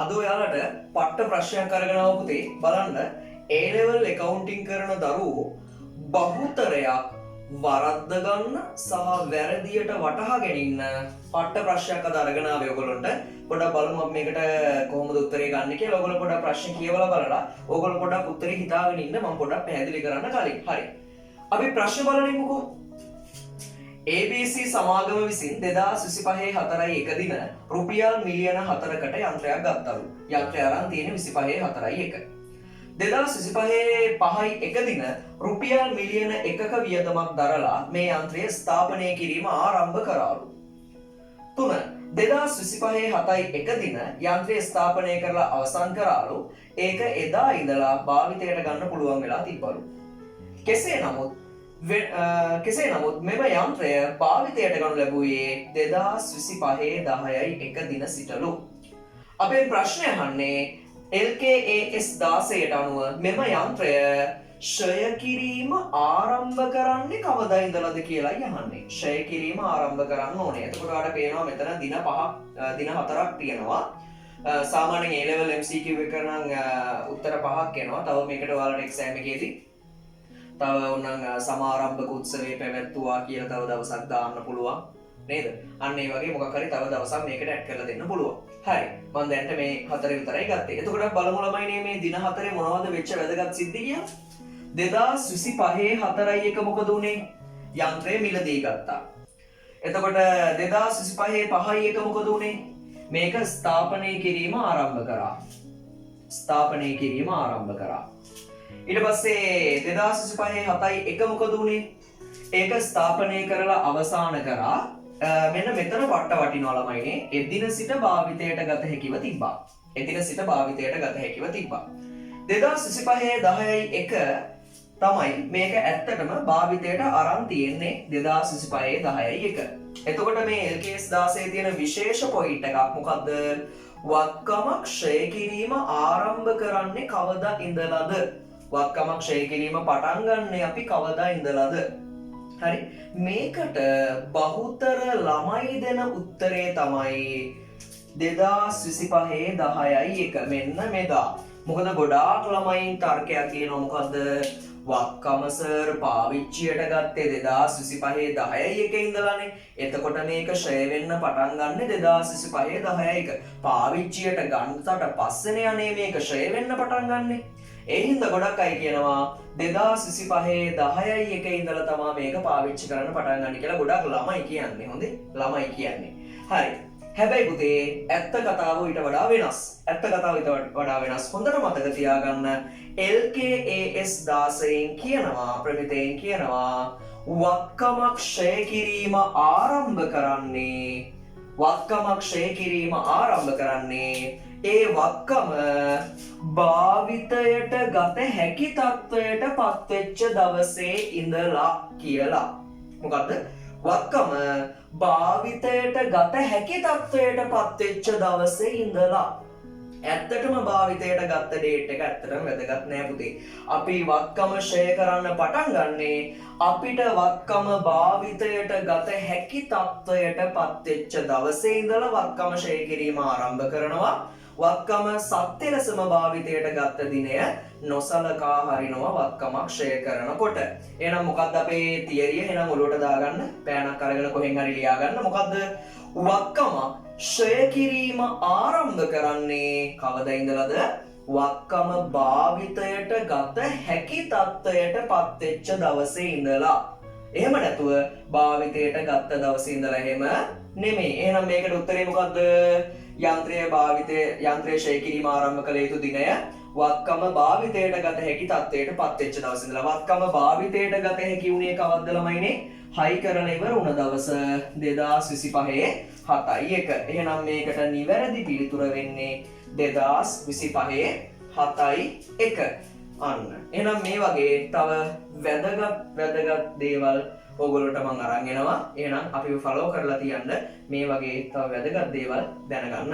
අද ඔයාලට පට්ට ප්‍රශ්නයක් අරගෙන ආව පුතේ බලන්න A level accounting කරන දරුවෝ බහුතරයක් වරද්ද ගන්න සහ වැරදියට වටහා ගැනීම පට්ට ප්‍රශ්නයක් අද අරගෙන ආවේ ඔයගොල්ලන්ට. පොඩ්ඩක් බලමු අපි මේකට කොහොමද උත්තරේ ගන්න කියලා. ඔයගොල්ලෝ පොඩ්ඩක් ප්‍රශ්න කියවලා බලලා ඔයගොල්ලෝ පොඩ්ඩක් උත්තරේ හිතාගෙන ඉන්න මම පොඩ්ඩක් පැහැදිලි කරන්න කලින්. හරි. අපි ප්‍රශ්න බලන්නමුකෝ. ABC සමාගම විසින් 2025/4 දින රුපියල් මිලියන 4කට යන්ත්‍රයක් ගත්තලු. යන්ත්‍රය අරන් තියෙන්නේ 25/4 2025/5 දින රුපියල් මිලියන 1ක වියදමක් දරලා මේ යන්ත්‍රය ස්ථාපනය කිරීම ආරම්භ කරාලු. 3 2025/7 දින යන්ත්‍රය ස්ථාපනය කරලා අවසන් කරාලු. ඒක එදා ඉඳලා භාවිතයට ගන්න පුළුවන් වෙලා තිබ්බලු. කෙසේ නමුත් මෙම යන්ත්‍රය භාවිතයට ගනු ලැබුවේ 2025/10 දින සිටලු. අපේ ප්‍රශ්නය අහන්නේ LKAS 16ට අනුව මෙම යන්ත්‍රය ක්ෂය කිරීම ආරම්භ කරන්නේ කවදා ඉඳලාද කියලායි අහන්නේ. ක්ෂය කිරීම ආරම්භ කරන්න ඕනේ. එතකොට ඔයාලට පේනවා මෙතන දින 4ක් තියෙනවා. සාමාන්‍යයෙන් A level MCQ එක නම් උත්තර 5ක් එනවා. තව මේකට ඔයාලට exam එකේදී තව උනන් සමාරම්භක උත්සවයේ පැවැත්වුවා කියලා තව දවසක් දාන්න පුළුවන් නේද? අන්න ඒ වගේ මොකක් හරි තව දවසක් මේකට ඇඩ් කරලා දෙන්න පුළුවන්. හරි. මම දැන්ට මේ 4 විතරයි ගත්තේ. එතකොට බලමු ළමයිනේ මේ දින 4 මොනවද වෙච්ච වැදගත් සිද්ධි කියලා? 2025/4 මොකද උනේ? යන්ත්‍රය මිලදී ගත්තා. එතකොට 2025/5 මොකද උනේ? මේක ස්ථාපනය කිරීම ආරම්භ කරා. ඊට පස්සේ 2025/7 මොකද උනේ? ඒක ස්ථාපනය කරලා අවසන් කරා. මෙන්න මෙතන වට වටිනවා ළමයිනේ. එදින සිට භාවිතයට ගත හැකිව තිබ්බා. 2025/10 තමයි මේක ඇත්තටම භාවිතයට අරන් තියෙන්නේ 2025/10. එතකොට මේ LKS 16 තියෙන විශේෂ පොයින්ට් එකක් මොකද්ද? වත්කම ක්ෂය කිරීම ආරම්භ කරන්නේ කවදා ඉඳලාද? වත්කම ක්ෂය කිරීම පටන් ගන්න අපි කවදා ඉඳලාද? හරි. මේකට බහුතර ළමයි දෙන උත්තරේ තමයි 2025/10 මෙන්න මෙදා. මොකද ගොඩාක් ළමයින් තර්කයක් කියනවා මොකද්ද? වත්කම සර් පාවිච්චියට ගත්තේ 2025/10 ඉඳලානේ. එතකොට මේක ක්ෂය වෙන්න පටන් ගන්න 2025/10. පාවිච්චියට ගන්නට පස්සේනේ අනේ මේක ක්ෂය වෙන්න පටන් ගන්නෙ. ඒ හින්දා ගොඩක් අය කියනවා 2025/10 ඉඳලා තමයි මේක පාවිච්චි කරන්න පටන් ගන්න කියලා ගොඩක් ළමයි කියන්නේ. හොඳේ? ළමයි කියන්නේ. හරි. හැබැයි පුතේ ඇත්ත කතාව ඊට වඩා වෙනස්. හොඳට මතක තියාගන්න. LKAS 16න් කියනවා ප්‍රමිතයෙන් කියනවා වත්කම ක්ෂය කිරීම ආරම්භ කරන්නේ ඒ වත්කම භාවිතයට ගත හැකි තත්ත්වයට පත්වෙච්ච දවසේ ඉඳලා කියලා. මොකද්ද? වත්කම භාවිතයට ගත හැකි තත්ත්වයට පත්වෙච්ච දවසේ ඉඳලා. ඇත්තටම භාවිතයට ගත්ත ඩේට් එක ඇත්තටම වැදගත් නෑ පුතේ. අපි වත්කම ක්ෂය කරන්න පටන් ගන්නේ අපිට වත්කම භාවිතයට ගත හැකි තත්ත්වයට පත්වෙච්ච දවසේ ඉඳලා වත්කම ක්ෂය කිරීම ආරම්භ කරනවා. වත්කම සත්‍ය ලෙසම භාවිතයට ගත්ත දිනය නොසලකා හරිනවා වත්කමක් ක්ෂය කරනකොට. එහෙනම් මොකද්ද අපේ තියරිය? එහෙනම් ඔලුවට දාගන්න. පෑනක් අරගෙන කොහෙන් හරි ලියා ගන්න. මොකද්ද? වත්කම ක්ෂය කිරීම ආරම්භ කරන්නේ කවදා ඉඳලාද? වත්කම භාවිතයට ගත හැකි තත්ත්වයට පත්වෙච්ච දවසේ ඉඳලා. එහෙම නැතුව භාවිතයට ගත්ත දවසේ ඉඳලා එහෙම නෙමෙයි. එහෙනම් මේකට උත්තරේ මොකද්ද? යන්ත්‍රය ක්ෂය කිරීම ආරම්භ කළ යුතු දිනය වත්කම භාවිතයට ගත හැකි තත්ත්වයට පත්වෙච්ච දවසේ ඉඳලා. වත්කම භාවිතයට ගත හැකි උනේ කවද්ද ළමයිනේ? හයි කරලා ඉවර වුණ දවස 2025/7. එහෙනම් මේකට නිවැරදි පිළිතුර වෙන්නේ 2025/7. අන්න. එහෙනම් මේ වගේ තව වැදගත් දේවල් ඕගොල්ලන්ට මම අරන් එනවා. එහෙනම් අපිව ෆලෝ කරලා තියන්න මේ වගේ තව වැදගත් දේවල් දැනගන්න.